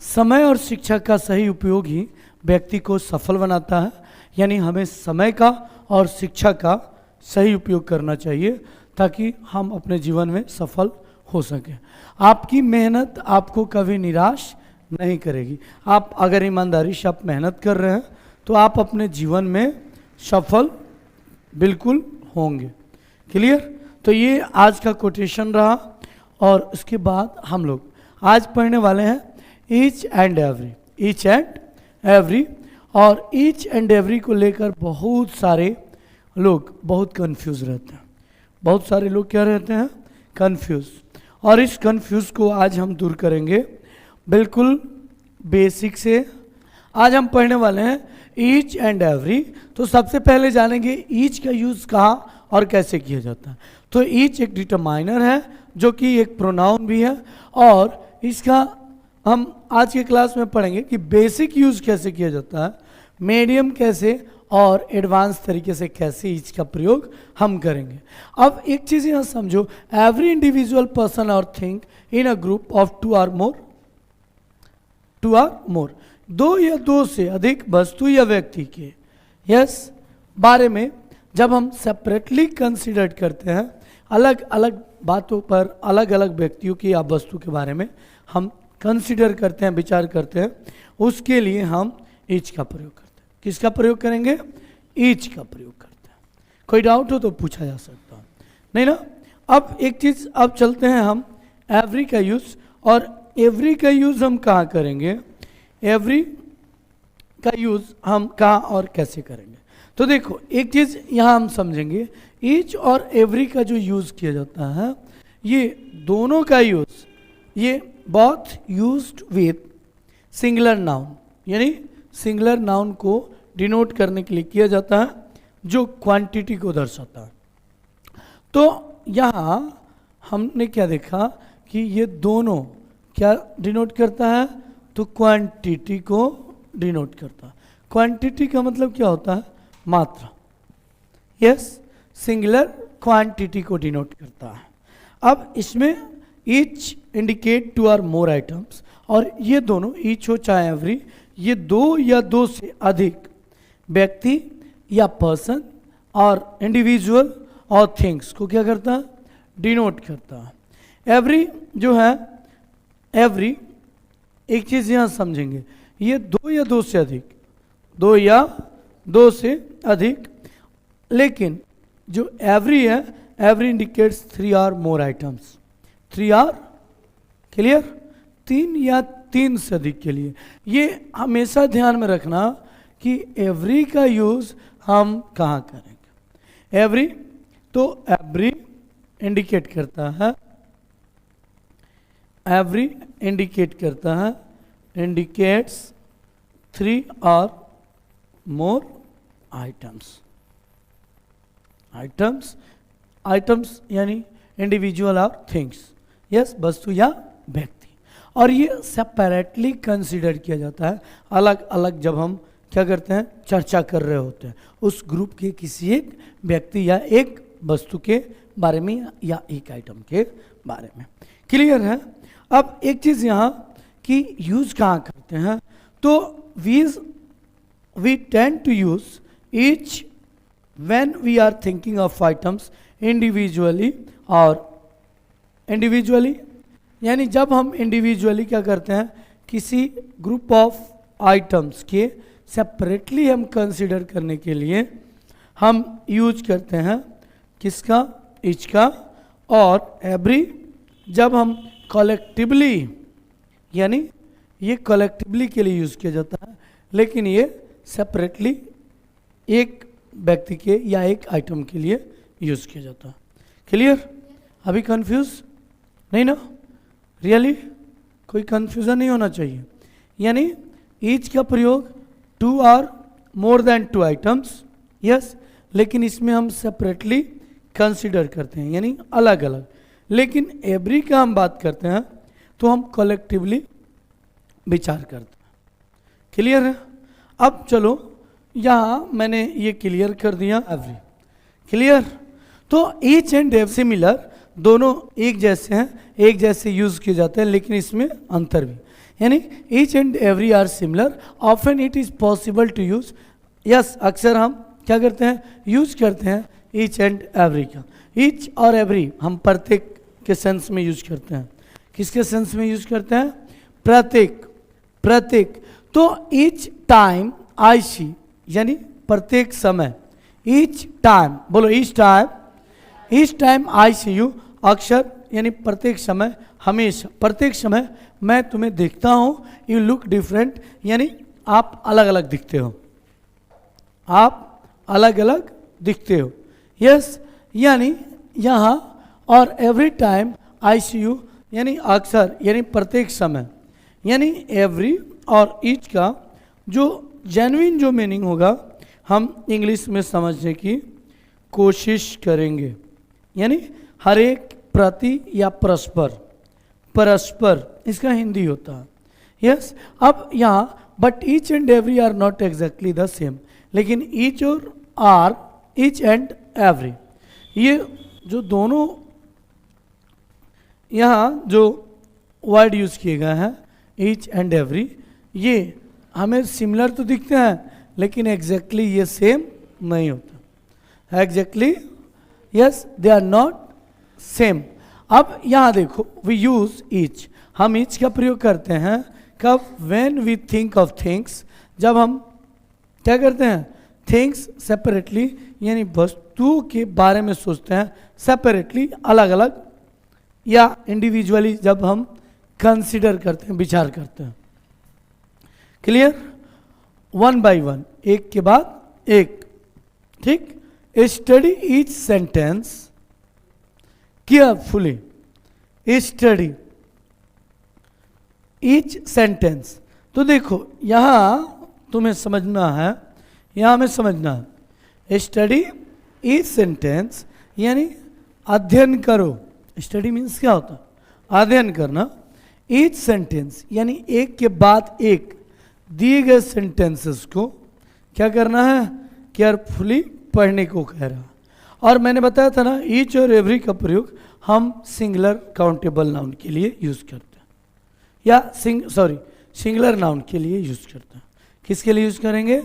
समय और शिक्षा का सही उपयोग ही व्यक्ति को सफल बनाता है। यानी हमें समय का और शिक्षा का सही उपयोग करना चाहिए ताकि हम अपने जीवन में सफल हो सकें। आपकी मेहनत आपको कभी निराश नहीं करेगी। आप अगर ईमानदारी से आप मेहनत कर रहे हैं तो आप अपने जीवन में सफल बिल्कुल होंगे। क्लियर? तो ये आज का कोटेशन रहा और उसके बाद हम लोग आज पढ़ने वाले हैं each and every. Each and every, और ईच एंड एवरी को लेकर बहुत सारे लोग बहुत कंफ्यूज रहते हैं। बहुत सारे लोग क्या रहते हैं? कंफ्यूज। और इस कंफ्यूज को आज हम दूर करेंगे बिल्कुल बेसिक से। आज हम पढ़ने वाले हैं ईच एंड एवरी। तो सबसे पहले जानेंगे ईच का यूज़ कहाँ और कैसे किया जाता है। तो ईच एक डिटरमाइनर है जो कि एक प्रोनाउन भी है, और इसका हम आज के क्लास में पढ़ेंगे कि बेसिक यूज़ कैसे किया जाता है, मीडियम कैसे, और एडवांस तरीके से कैसे ईच का प्रयोग हम करेंगे। अब एक चीज़ यहाँ समझो, एवरी इंडिविजुअल पर्सन और thing in a group of two or more, दो या दो से अधिक वस्तु या व्यक्ति के बारे में जब हम सेपरेटली कंसिडर करते हैं, अलग अलग बातों पर अलग अलग व्यक्तियों की या वस्तु के बारे में हम कंसिडर करते हैं, विचार करते हैं, उसके लिए हम ईच का प्रयोग करते हैं। किसका प्रयोग करेंगे? ईच का प्रयोग करते हैं। कोई डाउट हो तो पूछा जा सकता है, नहीं ना? अब एक चीज़, अब चलते हैं हम एवरी का यूज़। और एवरी का यूज़ हम कहाँ करेंगे? एवरी का यूज़ हम कहाँ और कैसे करेंगे? तो देखो, एक चीज़ यहाँ हम समझेंगे, ईच और एवरी का जो यूज़ किया जाता है, ये दोनों का यूज़, ये both used with singular noun, यानी सिंगुलर नाउन को डिनोट करने के लिए किया जाता है जो क्वांटिटी को दर्शाता है। तो यहाँ हमने क्या देखा कि ये दोनों क्या डिनोट करता है? तो क्वांटिटी को डिनोट करता है। क्वांटिटी का मतलब क्या होता है? मात्रा। यस, सिंगुलर क्वांटिटी को डिनोट करता है। अब इसमें each indicate two or more items, और ये दोनों, ईच हो चाहे एवरी, ये दो या दो से अधिक व्यक्ति या पर्सन और इंडिविजुअल और थिंग्स को क्या करता है? डिनोट करता है। एवरी जो है, एवरी एक चीज़ यहाँ समझेंगे, ये दो या दो से अधिक, दो या दो से अधिक, लेकिन जो एवरी है, every indicates three or more items. Three or, clear? तीन या तीन से अधिक के लिए। ये हमेशा ध्यान में रखना कि एवरी का यूज़ हम कहाँ करेंगे। एवरी, तो एवरी इंडिकेट करता है, एवरी इंडिकेट करता है, इंडिकेट्स थ्री और मोर आइटम्स। आइटम्स यानी इंडिविजुअल और थिंग्स, यस, वस्तु या व्यक्ति। और ये सेपरेटली कंसीडर किया जाता है, अलग अलग जब हम क्या करते हैं? चर्चा कर रहे होते हैं उस ग्रुप के किसी एक व्यक्ति या एक वस्तु के बारे में या एक आइटम के बारे में। क्लियर है? अब एक चीज़ यहाँ कि यूज़ कहाँ करते हैं, तो we tend to use each when we are thinking of items individually, और इंडिविजुअली यानी जब हम इंडिविजुअली क्या करते हैं, किसी ग्रुप ऑफ आइटम्स के सेपरेटली हम कंसिडर करने के लिए हम यूज करते हैं किसका? ईच का। और एवरी जब हम कलेक्टिवली, यानी ये कलेक्टिवली के लिए यूज़ किया जाता है, लेकिन ये सेपरेटली एक व्यक्ति के या एक आइटम के लिए यूज़ किया जाता है। क्लियर? अभी कंफ्यूज नहीं ना? रियली कोई कंफ्यूजन नहीं होना चाहिए। यानी ईच का प्रयोग two or more than two items, yes, लेकिन इसमें हम सेपरेटली कंसिडर करते हैं, यानी अलग अलग। लेकिन एवरी का हम बात करते हैं तो हम कलेक्टिवली विचार करते हैं। क्लियर है? अब चलो, यहाँ मैंने ये क्लियर कर दिया एवरी। क्लियर? तो ईच एंड एवरी सिमिलर, दोनों एक जैसे हैं, एक जैसे यूज़ किए जाते हैं, लेकिन इसमें अंतर भी। यानी each and every are similar, often it is possible to use. Yes, अक्सर हम क्या करते हैं, यूज करते हैं ईच एंड एवरी का। ईच और एवरी हम प्रत्येक के सेंस में यूज करते हैं। किसके सेंस में यूज करते हैं, प्रत्येक, प्रत्येक। तो ईच टाइम आई सी, यानी प्रत्येक समय, ईच टाइम, बोलो each time, each time I see you, अक्सर यानी प्रत्येक समय, हमेशा, प्रत्येक समय मैं तुम्हें देखता हूँ। यू लुक डिफरेंट, यानी आप अलग अलग दिखते हो, आप अलग अलग दिखते हो। यस, यानी यहाँ और every time I see you, यानी अक्सर, यानी प्रत्येक समय, यानी एवरी और ईच का जो जेन्युइन जो मीनिंग होगा हम इंग्लिश में समझने की कोशिश करेंगे। यानी हर एक प्रति या परस्पर, परस्पर इसका हिंदी होता है। यस, अब यहाँ but each and every are not exactly the same, लेकिन ईच और आर, ईच एंड एवरी, ये जो दोनों यहाँ जो वर्ड यूज किए गए हैं ईच एंड एवरी, ये हमें सिमिलर तो दिखते हैं लेकिन एग्जैक्टली ये सेम नहीं होता, exactly, yes, they are not same. अब यहाँ देखो, वी यूज ईच, हम ईच का प्रयोग करते हैं कब, when we think of things, जब हम क्या करते हैं, थिंग्स सेपरेटली, यानी वस्तुओं के बारे में सोचते हैं सेपरेटली, अलग अलग या इंडिविजुअली, जब हम कंसिडर करते हैं, विचार करते हैं। क्लियर, वन बाय वन, एक के बाद एक, ठीक। Study each sentence carefully, study each sentence. तो देखो यहाँ तुम्हें समझना है, यहाँ हमें समझना है, स्टडी ईच सेंटेंस यानी अध्ययन करो। स्टडी मीन्स क्या होता है, अध्ययन करना। ईच सेंटेंस यानी एक के बाद एक दिए गए सेंटेंसेस को क्या करना है, केयरफुली पढ़ने को कह रहा। और मैंने बताया था ना, ईच और एवरी का प्रयोग हम सिंगुलर काउंटेबल नाउन के लिए यूज करते हैं, या सिंगुलर नाउन के लिए यूज करते हैं। किसके लिए यूज करेंगे,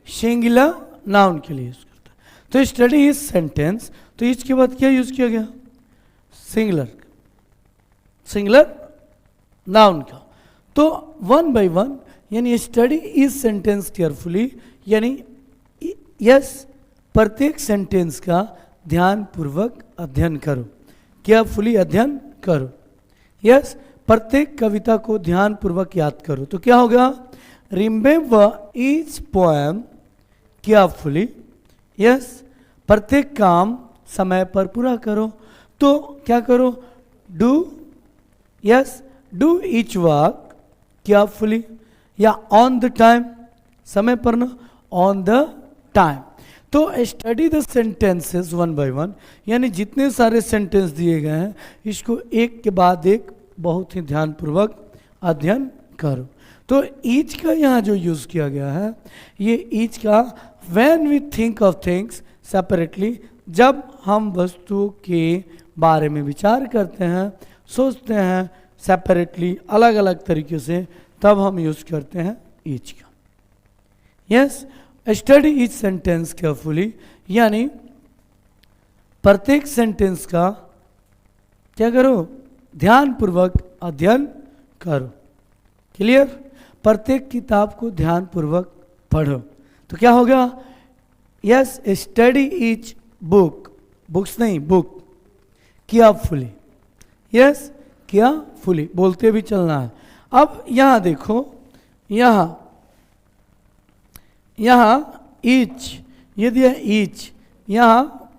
सिंगुलर नाउन के लिए यूज करते हैं। तो स्टडी इज सेंटेंस, तो ईच के बाद क्या यूज किया गया, सिंगुलर, सिंगुलर नाउन का। तो वन बाय वन, यानी स्टडी इज सेंटेंस केयरफुली, यानी यस, प्रत्येक सेंटेंस का ध्यान पूर्वक अध्ययन करो, केयरफुली अध्ययन करो। यस, प्रत्येक कविता को ध्यान पूर्वक याद करो। तो क्या होगा, remember each poem carefully. Yes, प्रत्येक काम समय पर पूरा करो। तो क्या करो, do, yes, do each work carefully, या ऑन द टाइम, समय पर ना, ऑन द टाइम। तो study the sentences one by one, यानी जितने सारे सेंटेंस दिए गए हैं इसको एक के बाद एक बहुत ही ध्यानपूर्वक अध्ययन करो। तो ईच का यहाँ जो यूज़ किया गया है, ये ईच का when we think of things separately, जब हम वस्तुओं के बारे में विचार करते हैं, सोचते हैं सेपरेटली, अलग अलग तरीके से, तब हम यूज करते हैं ईच का। Yes, study each sentence carefully, यानी प्रत्येक सेंटेंस का क्या करो, ध्यानपूर्वक अध्ययन करो। क्लियर, प्रत्येक किताब को ध्यानपूर्वक पढ़ो। तो क्या होगा, yes, study each book, books नहीं, बुक, केयरफुली। यस, केयरफुली बोलते भी चलना है। अब यहाँ देखो, यहाँ ईच, ये दिया ईच, यहाँ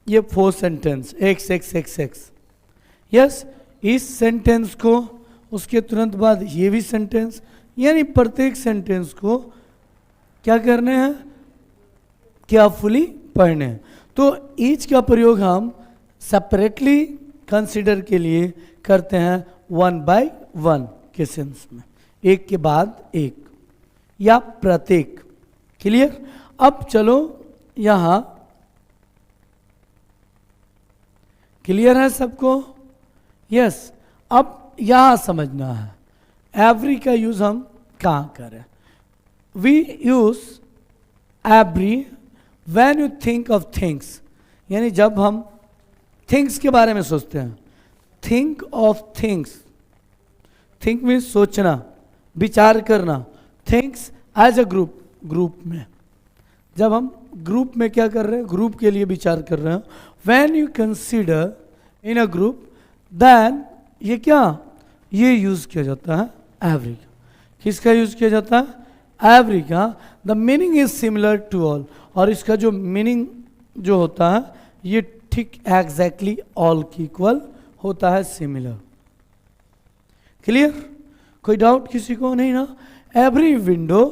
ये 4 सेंटेंस, x। यस, इस सेंटेंस को, उसके तुरंत बाद ये भी सेंटेंस, यानी प्रत्येक सेंटेंस को क्या करने हैं, केयरफुली पढ़ने हैं। तो ईच का प्रयोग हम सेपरेटली कंसीडर के लिए करते हैं वन बाय वन के सेंस में, एक के बाद एक या प्रत्येक। क्लियर, अब चलो यहाँ, क्लियर है सबको। यस, अब यहाँ समझना है, एवरी का यूज हम कहाँ करें? We use every when you think of things, यानी जब हम थिंग्स के बारे में सोचते हैं. Think of things, think means सोचना, विचार करना. Things as a group, group में. जब हम ग्रुप में क्या कर रहे हैं? ग्रुप के लिए विचार कर रहे हैं. When you consider in a group, then ये क्या, ये यूज किया जाता है एवरी का. किसका यूज किया जाता है? एवरी का. The meaning is similar to all, और इसका जो मीनिंग जो होता है ये ठीक एग्जैक्टली ऑल की इक्वल होता है, सिमिलर. क्लियर? कोई डाउट किसी को नहीं ना? एवरी विंडो,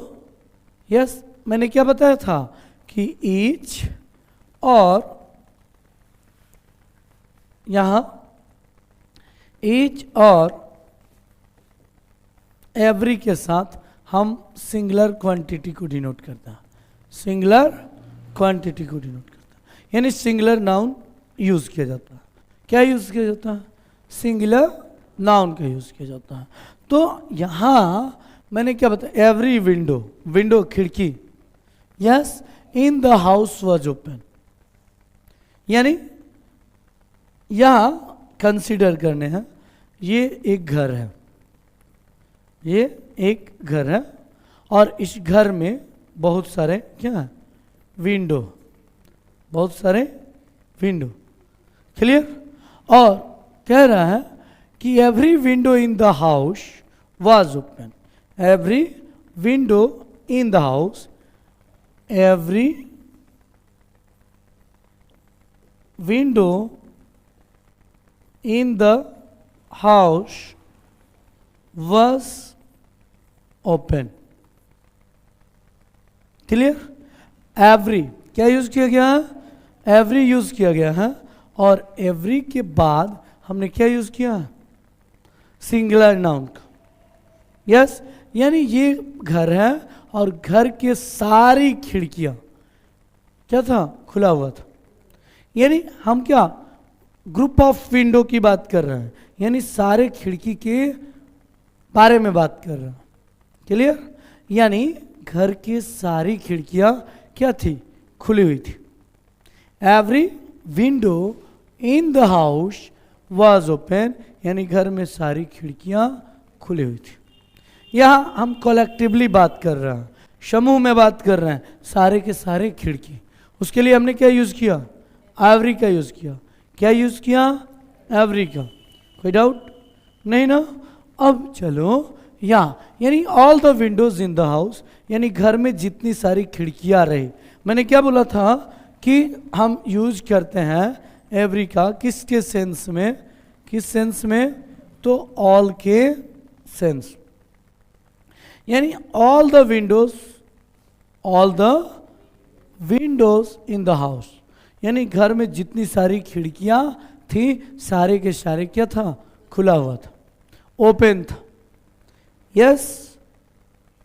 यस, मैंने क्या बताया था कि ईच और यहां ईच और एवरी के साथ हम सिंगुलर क्वांटिटी को डिनोट करता है. सिंगुलर क्वांटिटी को डिनोट करता है, यानी सिंगुलर नाउन यूज किया जाता है. क्या यूज किया जाता है? सिंगुलर नाउन का यूज किया जाता है. तो यहां मैंने क्या बताया? एवरी विंडो, विंडो खिड़की, yes, in the house was open. यानी यहां कंसीडर करने हैं, ये एक घर है, ये एक घर है, और इस घर में बहुत सारे क्या है? विंडो, बहुत सारे विंडो. क्लियर? और कह रहा है कि every window in the house was open. Every window in the house, every window in the house was open. Clear? Every क्या यूज किया गया है? एवरी यूज किया गया है, और एवरी के बाद हमने क्या यूज किया? सिंगुलर नाउन का. यस, यानी ये घर है और घर के सारी खिड़कियां क्या था? खुला हुआ था. यानी हम क्या ग्रुप ऑफ विंडो की बात कर रहे हैं, यानी सारे खिड़की के बारे में बात कर रहा हूं. क्लियर? यानी घर की सारी खिड़कियां क्या थी? खुली हुई थी. Every window in the house was open, यानी घर में सारी खिड़कियां खुली हुई थी. यहां हम कलेक्टिवली बात कर रहे हैं, समूह में बात कर रहे हैं, सारे के सारे खिड़की. उसके लिए हमने क्या यूज किया? एवरी का यूज किया. क्या यूज किया? एवरी का. कोई डाउट नहीं ना? अब चलो यहाँ, यानी all the Windows in the house, यानी घर में जितनी सारी खिड़कियां रही. मैंने क्या बोला था कि हम यूज करते हैं एवरी का किसके सेंस में? किस सेंस में? तो ऑल के सेंस. यानी all the Windows, all the Windows in the house, यानी घर में जितनी सारी खिड़कियां थी सारे के सारे क्या था? खुला हुआ था, ओपन था. Yes,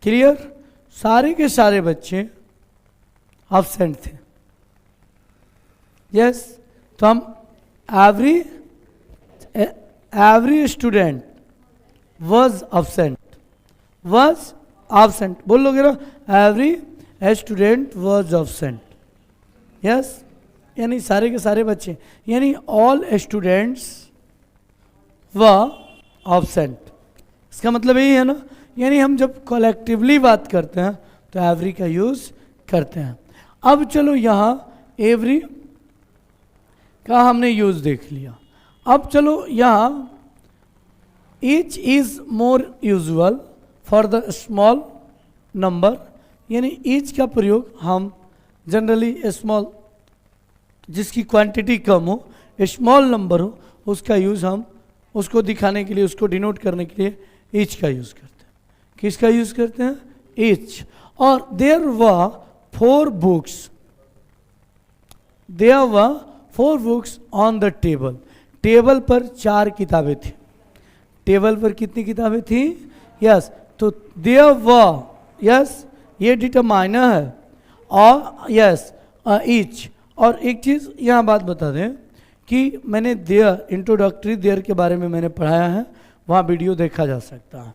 clear? सारे के सारे बच्चे एब्सेंट थे. यस, तो हम every student was absent. Was absent बोल लोगे ना? Every student was absent. Yes, यानी सारे के सारे बच्चे, यानी ऑल स्टूडेंट्स वर एब्सेंट. इसका मतलब यही है ना? यानी हम जब कलेक्टिवली बात करते हैं तो एवरी का यूज करते हैं. अब चलो यहाँ एवरी का हमने यूज देख लिया. अब चलो यहाँ each is more usual for the small number, यानी ईच का प्रयोग हम जनरली स्मॉल, जिसकी क्वांटिटी कम हो, स्मॉल नंबर हो, उसका यूज हम उसको दिखाने के लिए, उसको डिनोट करने के लिए ईच का यूज करते हैं. किसका यूज करते हैं? ईच. और there were 4 books, there were 4 books on the table. Table पर 4 किताबें थी. टेबल पर कितनी किताबें थी? यस, तो देयर वर, यस, ये डिटरमाइनर है, और यस ईच. और एक चीज यहाँ बात बता दें कि मैंने देयर, इंट्रोडक्टरी देयर के बारे में मैंने पढ़ाया है, वहाँ वीडियो देखा जा सकता है.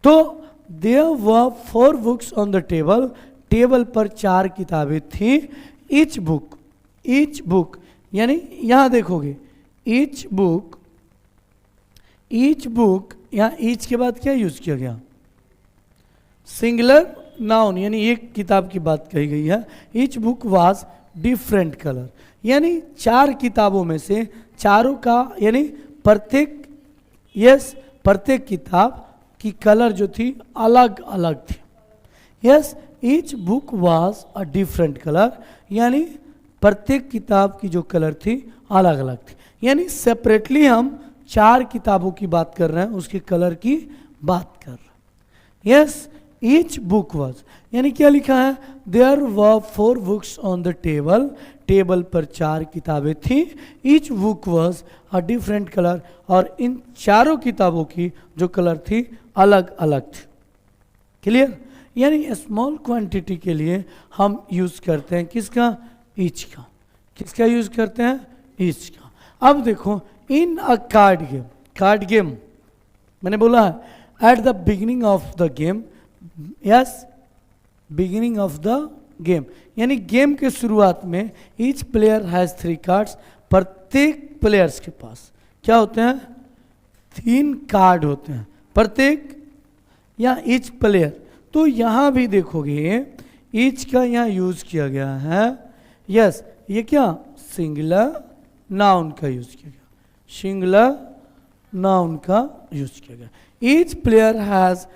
तो there were 4 books on the table, table पर 4 किताबें थी। ईच बुक यानी यहां देखोगे ईच बुक, यहां ईच के बाद क्या यूज किया गया, सिंगुलर नाउन, यानी एक किताब की बात कही गई है। Each book was different colour, यानी 4 किताबों में से चारों का यानी प्रत्येक किताब की कलर जो थी अलग अलग थी। Yes, each book was a different colour, यानी प्रत्येक किताब की जो कलर थी अलग अलग थी। यानी सेपरेटली हम 4 किताबों की बात कर रहे हैं, उसके कलर की बात कर रहे हैं। यस, ईच बुक वाज, यानी क्या लिखा है, there were 4 books on the table, table पर 4 किताबें थी। Each book was a different colour, और इन चारों किताबों की जो कलर थी अलग अलग थी। क्लियर, यानी स्मॉल क्वांटिटी के लिए हम यूज करते हैं किसका, ईच का। किसका यूज करते हैं, ईच का। अब देखो इन अ कार्ड गेम मैंने बोला है at the beginning of the game, yes beginning of the game, यानी गेम के शुरुआत में ईच प्लेयर हैज 3 कार्ड्स, प्रत्येक प्लेयर्स के पास क्या होते हैं, 3 कार्ड होते हैं प्रत्येक, या ईच प्लेयर। तो यहां भी देखोगे ईच का यहां यूज किया गया है। यस, ये क्या, सिंगुलर नाउन का यूज किया गया, सिंगुलर नाउन का यूज किया गया। ईच प्लेयर हैज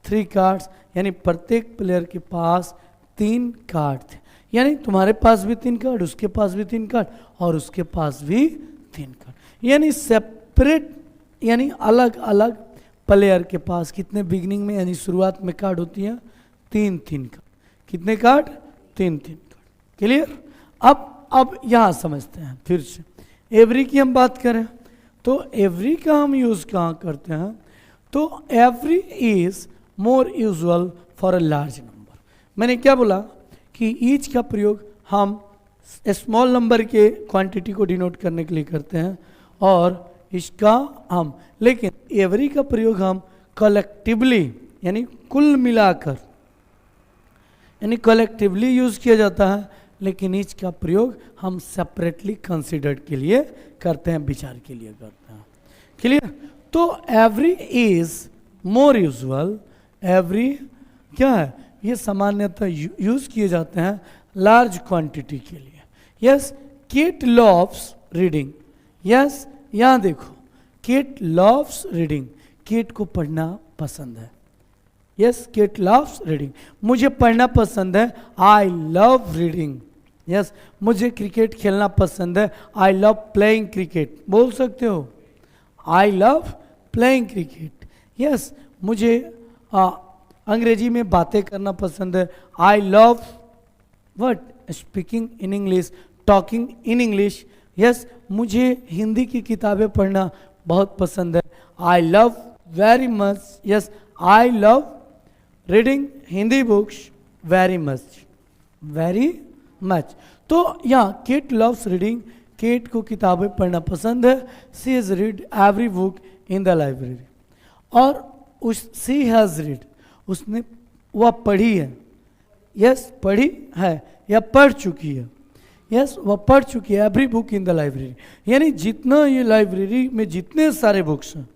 3 कार्ड्स, यानी प्रत्येक प्लेयर के पास 3 कार्ड थे, यानी तुम्हारे पास भी 3 कार्ड, उसके पास भी 3 कार्ड, और उसके पास भी 3 कार्ड, यानी सेपरेट, यानी अलग अलग प्लेयर के पास कितने बिगिनिंग में यानी शुरुआत में कार्ड होती है, 3 कार्ड। कितने कार्ड, 3 कार्ड। क्लियर। अब यहां समझते हैं फिर से, एवरी की हम बात करें तो एवरी का हम यूज कहां करते हैं, तो every is more usual for a large number. मैंने क्या बोला कि ईच का प्रयोग हम स्मॉल नंबर के क्वांटिटी को डिनोट करने के लिए करते हैं, और इसका हम, लेकिन एवरी का प्रयोग हम कलेक्टिवली यानी कुल मिलाकर, यानी कलेक्टिवली यूज किया जाता है, लेकिन ईच का प्रयोग हम सेपरेटली कंसिडर्ड के लिए करते हैं, विचार के लिए करते हैं। क्लियर। तो every is more usual, every क्या है, ये सामान्यतः यूज किए जाते हैं लार्ज क्वांटिटी के लिए। Yes, kit loves reading, yes यहां देखो किट लव्स रीडिंग, किट को पढ़ना पसंद है। यस, किट लव्स रीडिंग, मुझे पढ़ना पसंद है, आई लव रीडिंग। यस, मुझे क्रिकेट खेलना पसंद है, आई लव प्लेइंग क्रिकेट। बोल सकते हो I love playing cricket. Yes, मुझे अंग्रेजी में बातें करना पसंद है, I love what, speaking in English, talking in English. Yes, मुझे हिंदी की किताबें पढ़ना बहुत पसंद है, I love very much. Yes, I love reading Hindi books very much. तो यहाँ किट लव्स रीडिंग, किट को किताबें पढ़ना पसंद है। She has read every book in the library, और सी हैज रीड, उसने वह पढ़ी है। यस, पढ़ी है या पढ़ चुकी है। यस, वह पढ़ चुकी है every book in the library, यानी जितना ये लाइब्रेरी में जितने सारे बुक्स हैं,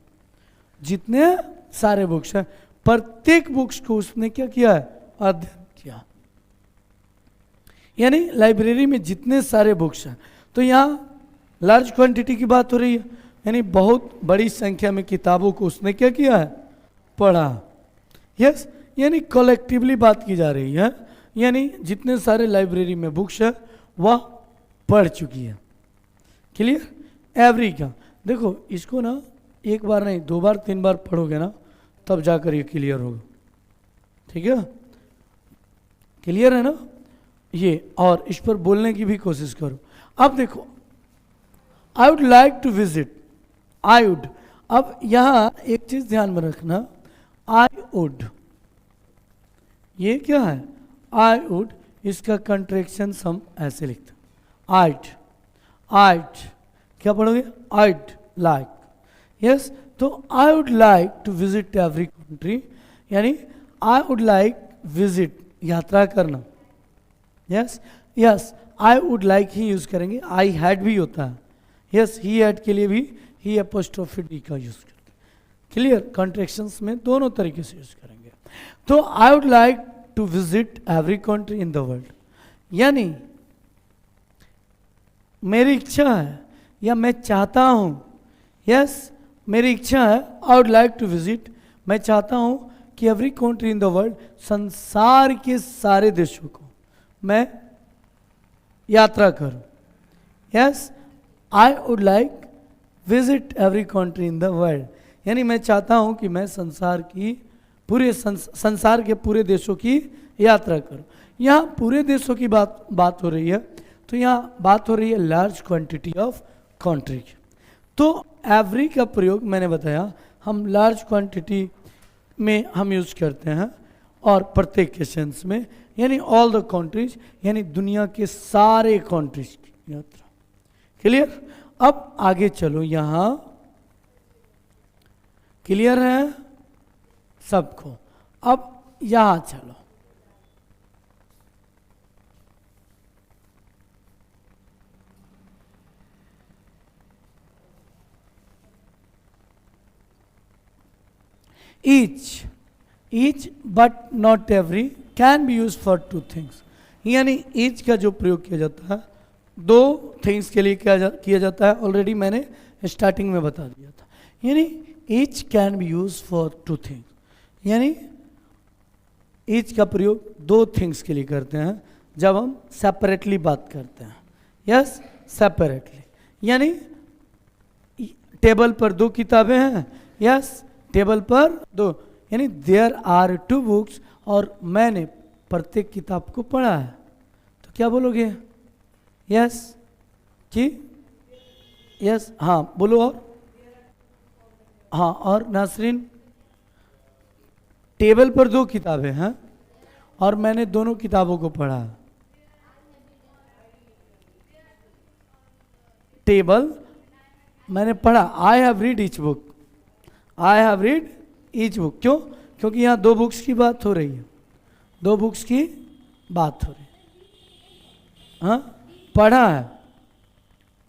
जितने सारे बुक्स हैं, प्रत्येक बुक्स को उसने क्या किया है, अध्ययन किया। यानी लाइब्रेरी में जितने सारे बुक्स हैं, तो यहाँ लार्ज क्वांटिटी की बात हो रही है, यानी बहुत बड़ी संख्या में किताबों को उसने क्या किया है, पढ़ा। यस, यानी कलेक्टिवली बात की जा रही है, यानी जितने सारे लाइब्रेरी में बुक्स है वह पढ़ चुकी है। क्लियर। एवरी का देखो, इसको ना एक बार नहीं 2 बार 3 बार पढ़ोगे ना, तब जाकर ये क्लियर होगा। ठीक है, क्लियर है ना ये, और इस पर बोलने की भी कोशिश करो। अब देखो, I would like to visit, I would, अब यहां एक चीज ध्यान में रखना, आई वुड, ये क्या है, आई वुड, इसका कंट्रैक्शन हम ऐसे लिखते हैं, आइट, क्या पढ़ोगे, आइट लाइक। यस, तो I would like to visit every country, यानी आई वुड लाइक विजिट, यात्रा करना। Yes yes, I would like ही यूज करेंगे, आई हैड भी होता है। यस, ही हैड के लिए भी ही एपोस्ट्रोफी डी का यूज करते हैं। क्लियर, कॉन्ट्रैक्शंस में दोनों तरीके से यूज करेंगे। तो I would like to visit every country in the world, यानी मेरी इच्छा है या मैं चाहता हूं। यस, मेरी इच्छा है, I would like to visit, मैं चाहता हूं कि every country in the world, संसार के सारे देशों को मैं यात्रा करूं। Yes, I would like visit every country in the world, यानी मैं चाहता हूं कि मैं संसार की संसार के पूरे देशों की यात्रा करूं। यहाँ पूरे देशों की बात हो रही है, तो यहाँ बात हो रही है लार्ज क्वांटिटी ऑफ कंट्री की। तो एवरी का प्रयोग मैंने बताया हम लार्ज क्वांटिटी में हम यूज करते हैं, और प्रत्येक के सेंस में, यानी ऑल द कंट्रीज, यानी दुनिया के सारे कंट्रीज की यात्रा। क्लियर, अब आगे चलो, यहां क्लियर है सबको? अब यहां चलो, each but not every can be used for two things, यानी each का जो प्रयोग किया जाता है दो थिंग्स के लिए किया जाता है। ऑलरेडी मैंने स्टार्टिंग में बता दिया था, यानी each can be used for two things, यानी each का प्रयोग दो थिंग्स के लिए करते हैं जब हम सेपरेटली बात करते हैं। यस, सेपरेटली, यानी टेबल पर दो किताबें हैं। यस, टेबल पर दो, यानी देयर आर टू बुक्स, और मैंने प्रत्येक किताब को पढ़ा है, तो क्या बोलोगे? यस कि यस, हाँ बोलो। और हाँ, और नासरीन, टेबल पर दो किताबें हैं और मैंने दोनों किताबों को पढ़ा है। टेबल मैंने पढ़ा, I have read each book, I have read each book. क्यों? क्योंकि यहाँ दो बुक्स की बात हो रही है, दो बुक्स की बात हो रही है। हाँ, पढ़ा है,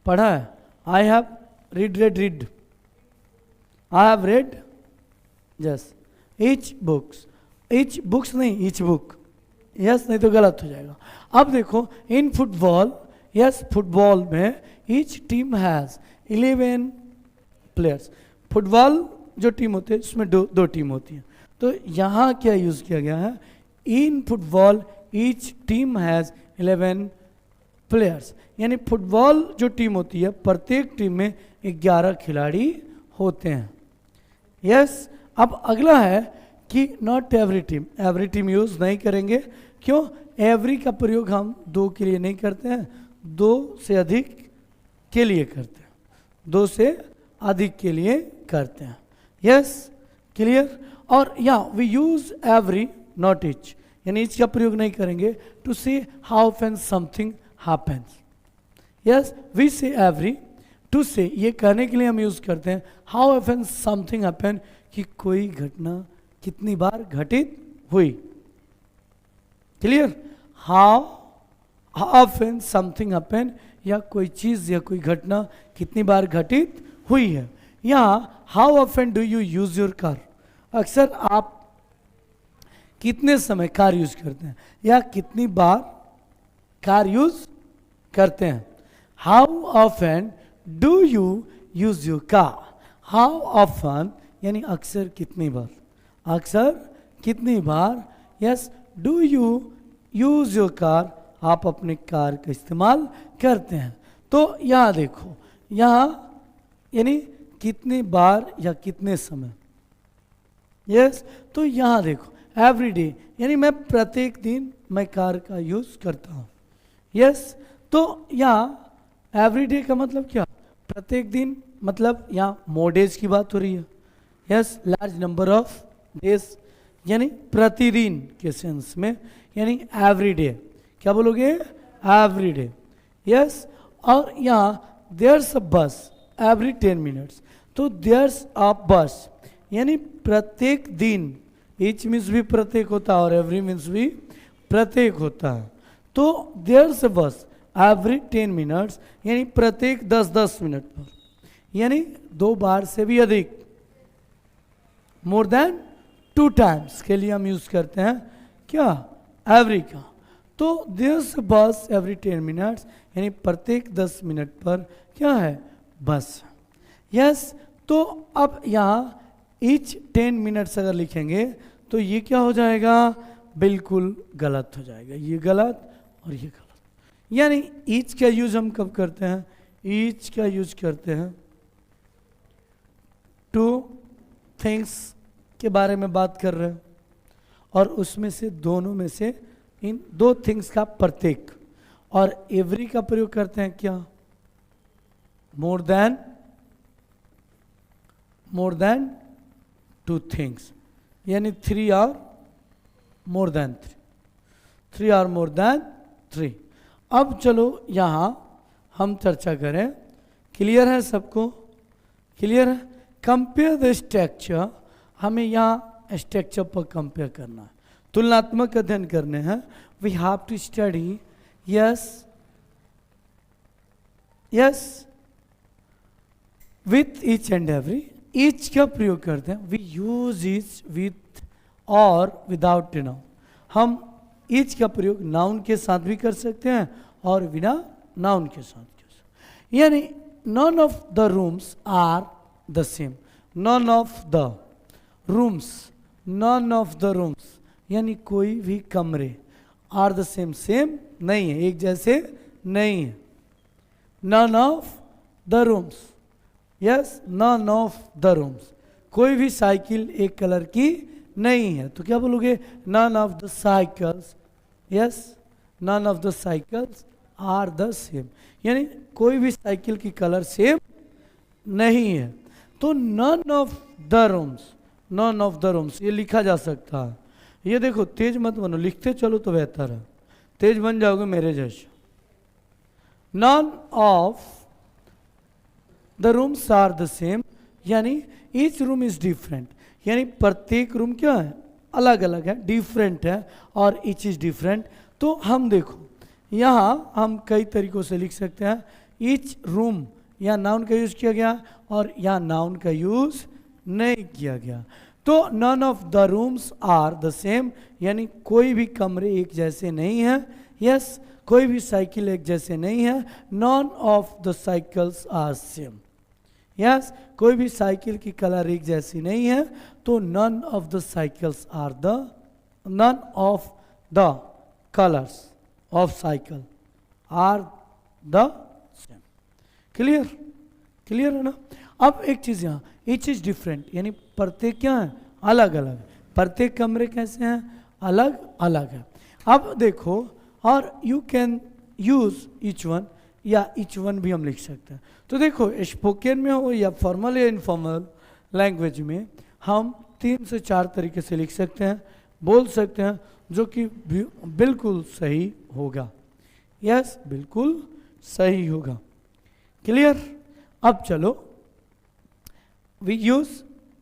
पढ़ा है, I have read, I have read, yes, each books नहीं, ईच बुक। यस, नहीं तो गलत हो जाएगा। अब देखो, इन फुटबॉल, यस, फुटबॉल में each team has 11 players. Football जो टीम होते हैं उसमें दो टीम होती है, तो यहाँ क्या यूज किया गया है? In football each team has 11 players, यानी फुटबॉल जो टीम होती है प्रत्येक टीम में 11 खिलाड़ी होते हैं। यस, अब अगला है कि नॉट एवरी टीम यूज नहीं करेंगे। क्यों? एवरी का प्रयोग हम दो के लिए नहीं करते हैं, दो से अधिक के लिए करते हैं, दो से अधिक के लिए करते हैं। Yes, clear. और यहाँ we use every not each, यानी ईच का प्रयोग नहीं करेंगे to say how often something happens. Yes, we say every to say, ये कहने के लिए हम यूज करते हैं हाउ ऑफन समथिंग हैपन, कि कोई घटना कितनी बार घटित हुई। Clear, how often something happen, या कोई चीज या कोई घटना कितनी बार घटित हुई है। यहाँ how often do you use your car, अक्सर आप कितने समय कार यूज करते हैं या कितनी बार कार यूज करते हैं। How often do you use your car, how often यानी अक्सर कितनी बार, अक्सर कितनी बार। Yes, do you use your car, आप अपने कार का इस्तेमाल करते हैं। तो यहाँ देखो, यहाँ यानी कितनी बार या कितने समय। यस, तो यहाँ देखो एवरी डे, यानी मैं प्रत्येक दिन मैं कार का यूज करता हूँ। यस, तो यहाँ एवरी डे का मतलब क्या? प्रत्येक दिन, मतलब यहाँ मोर डेज की बात हो रही है। Yes, large number of days, यानी प्रतिदिन के सेंस में, यानी एवरी डे। क्या बोलोगे? Every day. यस, और यहाँ देयर्स अ बस एवरी 10 मिनट्स, तो देयर्स अ बस यानी प्रत्येक दिन ईच मीन्स भी प्रत्येक होता है और एवरी मीन्स भी प्रत्येक होता है। तो देयर से बस एवरी 10 मिनट्स यानी प्रत्येक 10-10 मिनट पर, यानी 2 बार से भी अधिक, मोर देन 2 टाइम्स के लिए हम यूज करते हैं क्या, एवरी का। तो देयर से बस एवरी 10 मिनट्स यानी प्रत्येक 10 मिनट पर क्या है, बस। यस तो अब यहाँ ईच 10 मिनट्स अगर लिखेंगे तो ये क्या हो जाएगा, बिल्कुल गलत हो जाएगा, ये गलत और ये गलत। यानी ईच का यूज हम कब करते हैं, ईच का यूज करते हैं 2 थिंग्स के बारे में बात कर रहे हैं और उसमें से दोनों में से इन 2 थिंग्स का प्रत्येक, और एवरी का प्रयोग करते हैं क्या, मोर देन 2 थिंग्स, यानी 3 और मोर देन 3 और मोर देन 3। अब चलो यहाँ हम चर्चा करें, क्लियर है सबको, क्लियर है। कंपेयर द स्ट्रक्चर, हमें यहाँ स्ट्रक्चर पर कंपेयर करना है, तुलनात्मक अध्ययन करने हैं। We have to study, yes with each and every, each का प्रयोग करते हैं, वी यूज ईच विथ और विदाउट नाउन। हम ईच का प्रयोग नाउन के साथ भी कर सकते हैं और बिना नाउन के साथ कर सकते हैं। यानी none of the rooms are the same, none of the rooms, none of the rooms यानी कोई भी कमरे, आर द सेम, सेम नहीं है, एक जैसे नहीं है। None of the rooms, yes none of the rooms, कोई भी साइकिल एक कलर की नहीं है, तो क्या बोलोगे, none of the cycles, yes none of the cycles are the same, यानी कोई भी साइकिल की कलर सेम नहीं है। तो none of the rooms, none of the rooms ये लिखा जा सकता है। ये देखो तेज मत बनो, लिखते चलो तो बेहतर है, तेज बन जाओगे मेरे जैसे। None of the rooms are the same, यानी ईच रूम इज डिफरेंट, यानी प्रत्येक रूम क्या है, अलग अलग है, डिफरेंट है, और ईच इज डिफरेंट। तो हम देखो यहाँ हम कई तरीकों से लिख सकते हैं, ईच रूम या नाउन का यूज किया गया और यहाँ नाउन का यूज नहीं किया गया। तो none of the rooms are the same, यानी कोई भी कमरे एक जैसे नहीं है, यस कोई भी साइकिल एक जैसे नहीं है। None of the cycles are same, yes कोई भी साइकिल की कलर एक जैसी नहीं है। तो none of the cycles are the, none of the colours of cycle are the same. Clear, clear है ना। अब एक चीज यहाँ, ईच इज डिफरेंट, यानी प्रत्येक क्या है, अलग अलग, प्रत्येक कमरे कैसे हैं, अलग अलग है। अब देखो, और you can use each one, या ईच वन भी हम लिख सकते हैं। तो देखो स्पोकन में हो या फॉर्मल या इनफॉर्मल लैंग्वेज में हम 3 से 4 तरीके से लिख सकते हैं, बोल सकते हैं, जो कि बिल्कुल सही होगा, यस बिल्कुल सही होगा। क्लियर। अब चलो, we use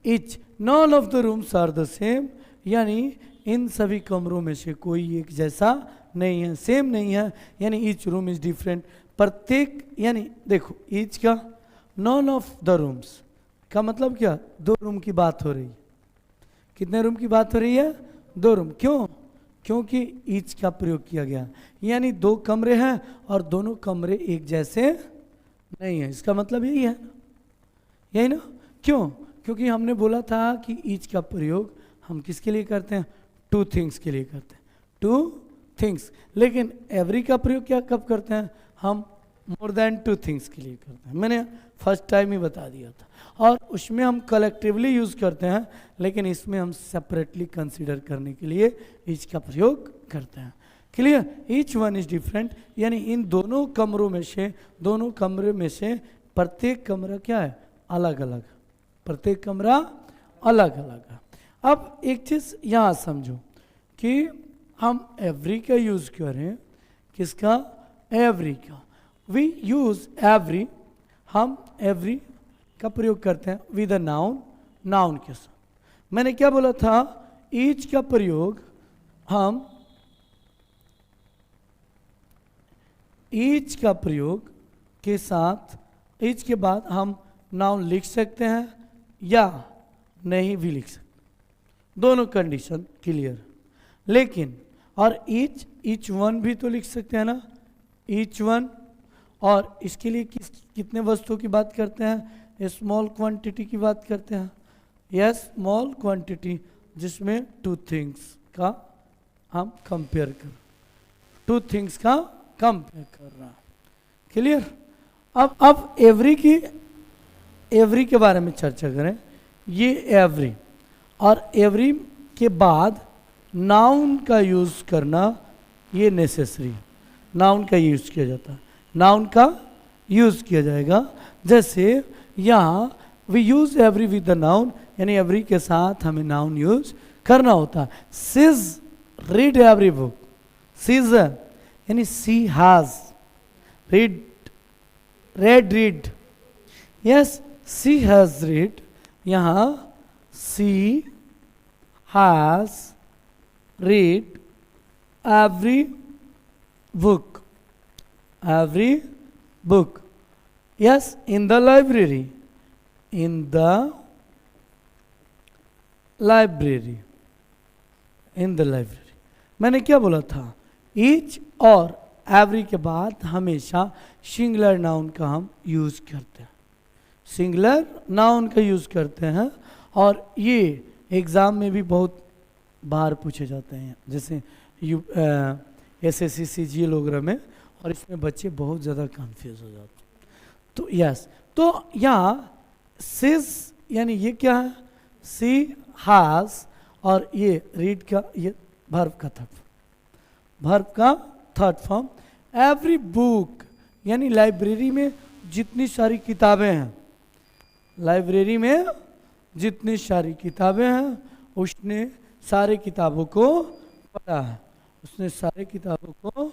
each, none of the rooms are the same, यानी इन सभी कमरों में से कोई एक जैसा नहीं है, सेम नहीं है, यानी ईच रूम इज डिफरेंट, प्रत्येक, यानी देखो ईच का, नॉन ऑफ द रूम्स का मतलब क्या, 2 रूम की बात हो रही है। कितने रूम की बात हो रही है, 2 रूम। क्यों, क्योंकि ईच का प्रयोग किया गया, यानी 2 कमरे हैं और दोनों कमरे एक जैसे नहीं है, इसका मतलब यही है, यही ना। क्यों, क्योंकि हमने बोला था कि ईच का प्रयोग हम किसके लिए करते हैं, 2 थिंग्स के लिए करते हैं, 2 थिंग्स। लेकिन एवरी का प्रयोग क्या कब करते हैं, हम मोर देन 2 थिंग्स के लिए करते हैं, मैंने फर्स्ट टाइम ही बता दिया था। और उसमें हम कलेक्टिवली यूज करते हैं, लेकिन इसमें हम सेपरेटली कंसीडर करने के लिए ईच का प्रयोग करते हैं। Clear. Each one is different, यानी इन दोनों कमरों में से, दोनों कमरे में से प्रत्येक कमरा क्या है, अलग अलग, प्रत्येक कमरा अलग अलग है। अब एक चीज यहाँ समझो कि हम एवरी का यूज करें, किसका, एवरी का। वी यूज एवरी, हम एवरी का प्रयोग करते हैं विद अ नाउन, नाउन के साथ। मैंने क्या बोला था, ईच का प्रयोग हम ईच का प्रयोग के साथ ईच के बाद हम नाउन लिख सकते हैं या नहीं भी लिख सकते, दोनों कंडीशन क्लियर। लेकिन और ईच वन भी तो लिख सकते हैं ना, ईच वन। और इसके लिए कितने वस्तुओं की बात करते हैं? स्मॉल क्वांटिटी की बात करते हैं। यस, स्मॉल क्वांटिटी जिसमें टू थिंग्स का हम कंपेयर कर, टू थिंग्स का कंपेयर कर रहा। क्लियर? अब एवरी के बारे में चर्चा करें। ये एवरी और एवरी के बाद नाउन का यूज करना ये नेसेसरी, नाउन का यूज किया जाता है, नाउन का यूज किया जाएगा। जैसे यहाँ we use every with the noun, यानी एवरी के साथ हमें नाउन यूज करना होता है। सीज रीड एवरी बुक, सीजन यानी she has read, read read, yes she has read, यहाँ she has read every book, every book. Yes, in the library, in the library, in the library. मैंने क्या बोला था? each और every के बाद हमेशा सिंगुलर नाउन का हम यूज करते हैं, सिंगुलर नाउन का यूज करते हैं। और ये एग्जाम में भी बहुत बार पूछे जाते हैं, जैसे SSC CGL वगैरह में, और इसमें बच्चे बहुत ज़्यादा कंफ्यूज हो जाते हैं। तो यस, तो यहाँ सिज यानी ये क्या है? सी हैज, और ये रीड का ये वर्ब का थर्ड फॉर्म। एवरी बुक यानी लाइब्रेरी में जितनी सारी किताबें हैं, लाइब्रेरी में जितनी सारी किताबें हैं उसने सारे किताबों को पढ़ा है, उसने सारे किताबों को